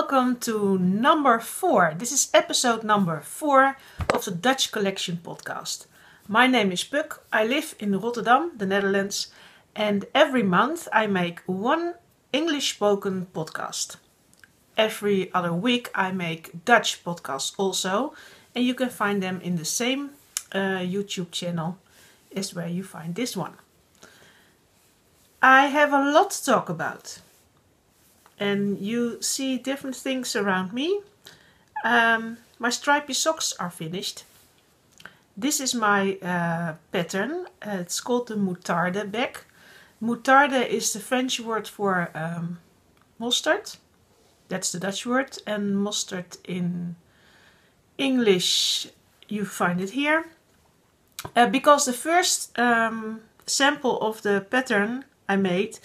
welcome to number 4. This is episode number 4 of the Dutch Collection podcast. My name is Puk. I live in Rotterdam, the Netherlands, and every month I make one English spoken podcast. Every other week I make Dutch podcasts also, and you can find them in the same YouTube channel as where you find this one. I have a lot to talk about. And you see different things around me. My stripy socks are finished. This is my pattern. It's called the moutarde bag. Moutarde is the French word for mustard. That's the Dutch word. And mustard in English, you find it here. Because the first sample of the pattern I made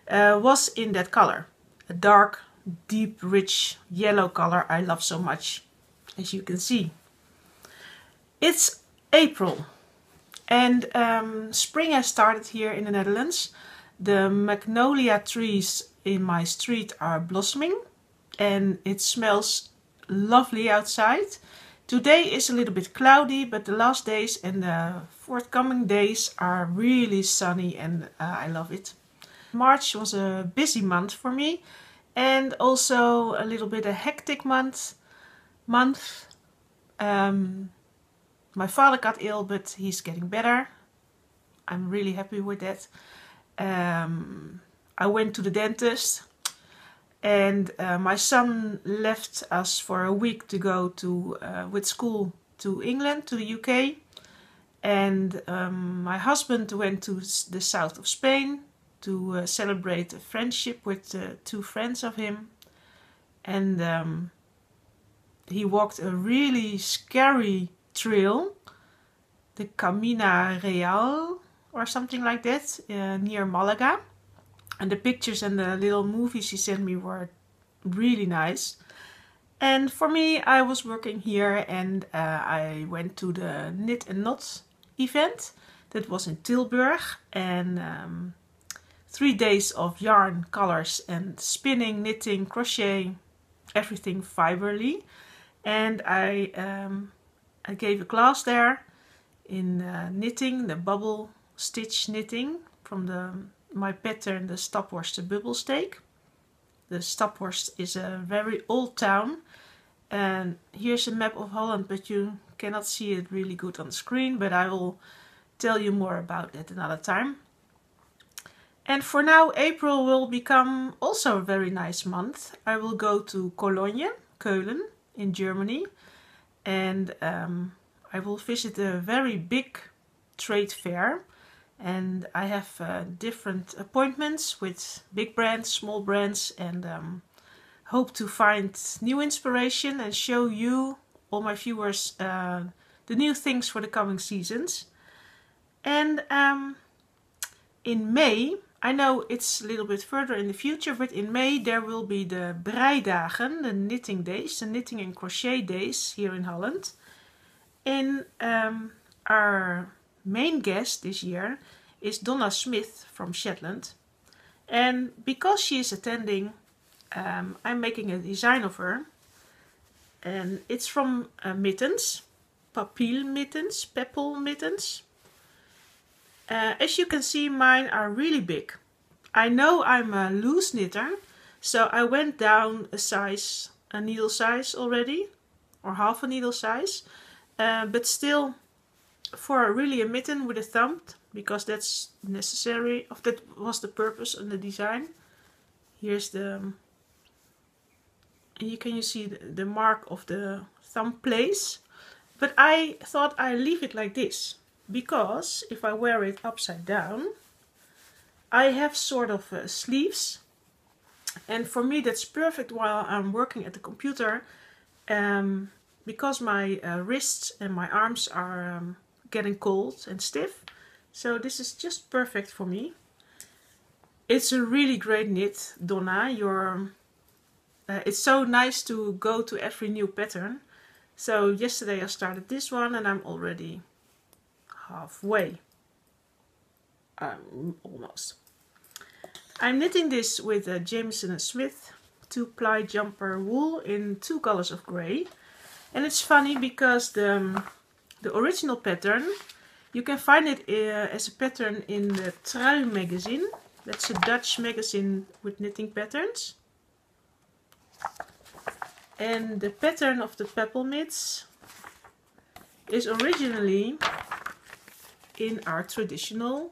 was in that color. A dark, deep, rich yellow color I love so much, as you can see. It's April and spring has started here in the Netherlands. The magnolia trees in my street are blossoming and it smells lovely outside. Today is a little bit cloudy, but the last days and the forthcoming days are really sunny and I love it. March was a busy month for me and also a little bit a hectic month. My father got ill, but he's getting better. I'm really happy with that. I went to the dentist and my son left us for a week to go to with school to England, to the UK. And my husband went to the south of Spain to celebrate a friendship with two friends of him. And he walked a really scary trail, the Camino Real or something like that, near Malaga. And the pictures and the little movies he sent me were really nice. And for me, I was working here and I went to the Knit and Knot event that was in Tilburg. And 3 days of yarn, colors and spinning, knitting, crochet, everything fiberly. And I gave a class there in knitting, the bubble stitch knitting from my pattern, the Staphorst bubble stake. The Staphorst is a very old town. And here's a map of Holland, but you cannot see it really good on the screen. But I will tell you more about that another time. And for now, April will become also a very nice month. I will go to Cologne, Keulen, in Germany. And I will visit a very big trade fair. And I have different appointments with big brands, small brands. And hope to find new inspiration and show you, all my viewers, the new things for the coming seasons. And in May, I know it's a little bit further in the future, but in May there will be the breidagen, the knitting days, the knitting and crochet days here in Holland. And our main guest this year is Donna Smith from Shetland. And because she is attending, I'm making a design of her. And it's from mittens, papil mittens, peppel mittens. As you can see, mine are really big. I know I'm a loose knitter, so I went down a needle size already, or half a needle size. But still, for really a mitten with a thumb, because that's necessary, that was the purpose of the design. Here's and you see the mark of the thumb place. But I thought I'd leave it like this. Because if I wear it upside down, I have sort of sleeves. And for me that's perfect while I'm working at the computer. Because my wrists and my arms are getting cold and stiff. So this is just perfect for me. It's a really great knit, Donna. It's so nice to go to every new pattern. So yesterday I started this one and I'm already halfway. Almost. I'm knitting this with Jameson & Smith 2-ply jumper wool in 2 colors of grey. And it's funny because the original pattern, you can find it as a pattern in the Trui magazine. That's a Dutch magazine with knitting patterns. And the pattern of the peppermints is originally in our traditional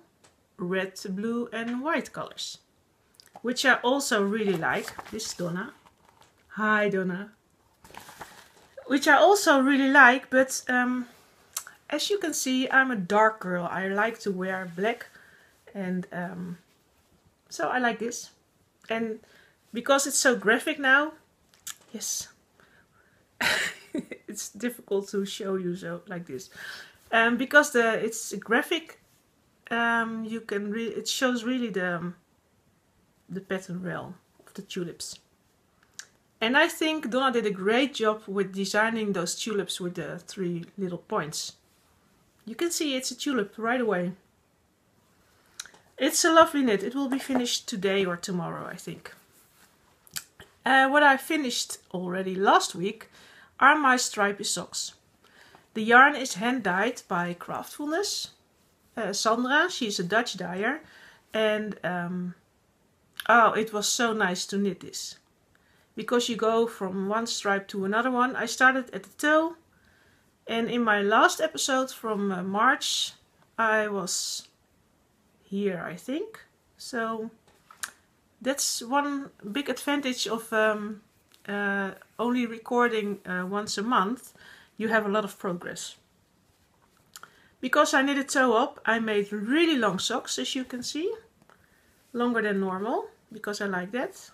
red, blue and white colors, which I also really like. This is Donna. Hi Donna. Which I also really like, but as you can see, I'm a dark girl. I like to wear black, and so I like this. And because it's so graphic now, yes, it's difficult to show you so like this. Because it's graphic, you can it shows really the pattern well of the tulips. And I think Donna did a great job with designing those tulips with the 3 little points. You can see it's a tulip right away. It's a lovely knit. It will be finished today or tomorrow, I think. What I finished already last week are my stripy socks. The yarn is hand dyed by Craftfulness. Sandra, she's a Dutch dyer. And oh, it was so nice to knit this. Because you go from one stripe to another one. I started at the toe. And in my last episode from March, I was here, I think. So that's one big advantage of only recording once a month. You have a lot of progress. Because I knitted toe up, I made really long socks, as you can see. Longer than normal, because I like that.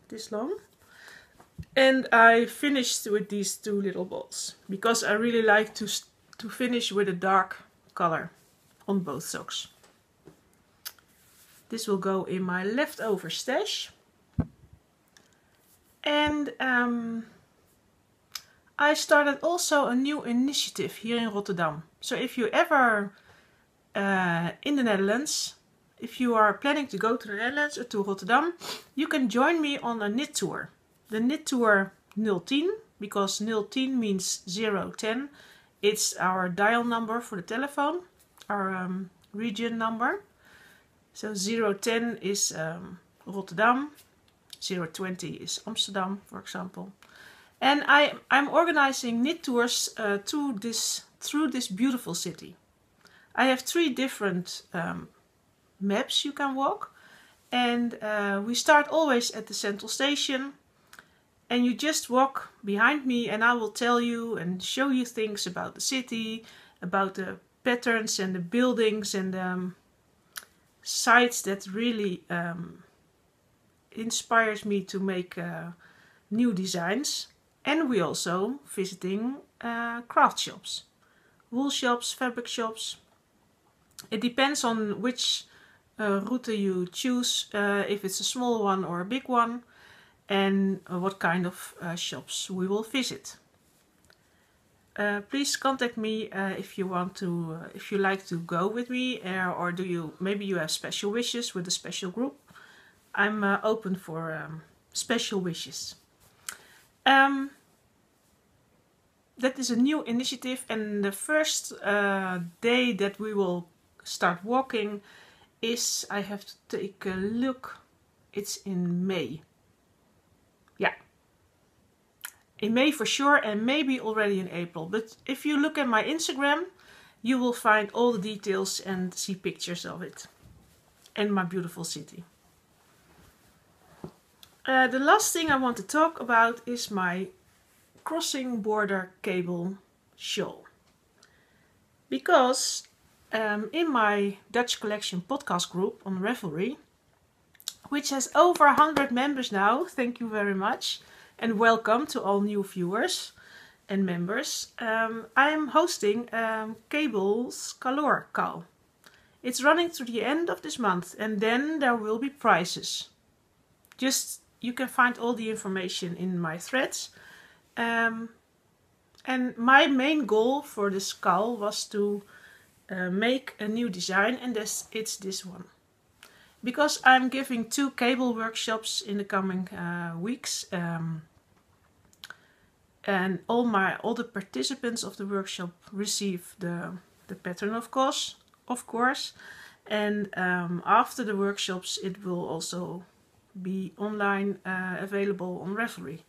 This long. And I finished with these 2 little balls, because I really like to finish with a dark color on both socks. This will go in my leftover stash. And I started also a new initiative here in Rotterdam. So if you ever in the Netherlands, if you are planning to go to the Netherlands or to Rotterdam, you can join me on a knit tour. The knit tour 010, because 010 means 010. It's our dial number for the telephone, our region number. So 010 is Rotterdam, 020 is Amsterdam, for example. And I'm organizing knit tours through this beautiful city. I have 3 different maps you can walk, and we start always at the central station, and you just walk behind me and I will tell you and show you things about the city, about the patterns and the buildings and sites that really inspires me to make new designs. And we also visiting craft shops, wool shops, fabric shops. It depends on which route you choose, if it's a small one or a big one, and what kind of shops we will visit. Please contact me if you want to, if you like to go with me, or maybe you have special wishes with a special group. I'm open for special wishes. That is a new initiative, and the first day that we will start walking is, I have to take a look, it's in May. Yeah, in May for sure, and maybe already in April. But if you look at my Instagram, you will find all the details and see pictures of it and my beautiful city. The last thing I want to talk about is my crossing border cable shawl. Because in my Dutch collection podcast group on Ravelry, which has over 100 members now, thank you very much, and welcome to all new viewers and members, I'm hosting Cables KAL. It's running to the end of this month, and then there will be prizes. You can find all the information in my threads. And my main goal for this KAL was to make a new design, and it's this one. because I'm giving 2 cable workshops in the coming weeks, and all the participants of the workshop receive the pattern, of course, and after the workshops it will also be online available on Ravelry.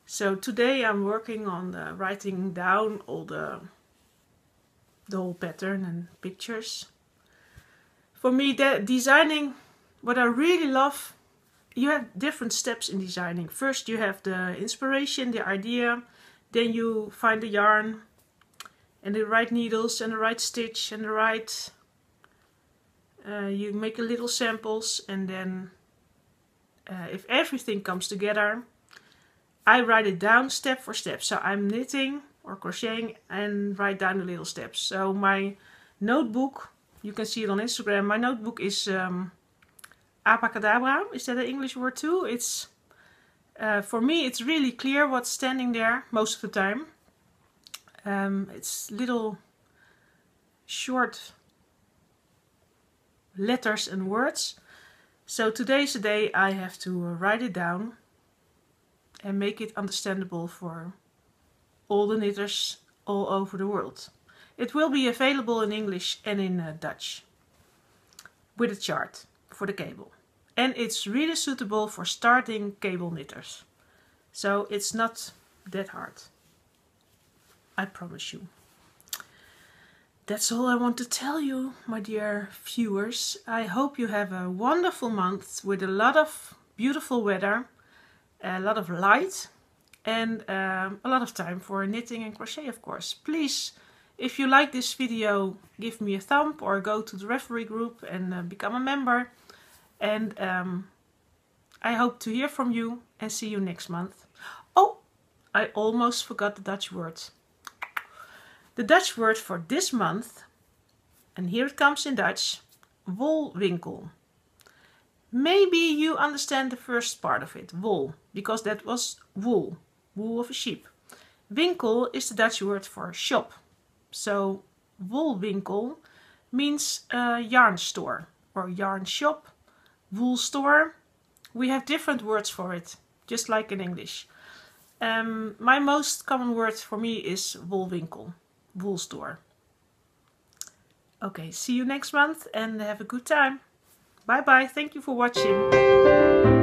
So today I'm working on writing down all the whole pattern and pictures. For me, designing, what I really love, you have different steps in designing. First you have the inspiration, the idea, then you find the yarn and the right needles and the right stitch and the right, you make a little samples, and then if everything comes together, I write it down step for step. So I'm knitting or crocheting and write down the little steps. So my notebook, you can see it on Instagram, my notebook is Abacadabra. Is that an English word too? It's for me it's really clear what's standing there most of the time. It's little short letters and words. So today's the day I have to write it down and make it understandable for all the knitters all over the world. It will be available in English and in Dutch with a chart for the cable. And it's really suitable for starting cable knitters. So it's not that hard. I promise you. That's all I want to tell you, my dear viewers. I hope you have a wonderful month with a lot of beautiful weather, a lot of light, and a lot of time for knitting and crochet, of course. Please, if you like this video, give me a thumb or go to the Ravelry group and become a member. And I hope to hear from you and see you next month. Oh, I almost forgot the Dutch word. The Dutch word for this month, and here it comes in Dutch, WOLWINKEL. Maybe you understand the first part of it, wol, because that was wool, wool of a sheep. Winkel is the Dutch word for shop. So WOLWINKEL means yarn store or yarn shop, wool store. We have different words for it, just like in English. My most common word for me is WOLWINKEL. Wool store. Okay, see you next month and have a good time. Bye bye. Thank you for watching.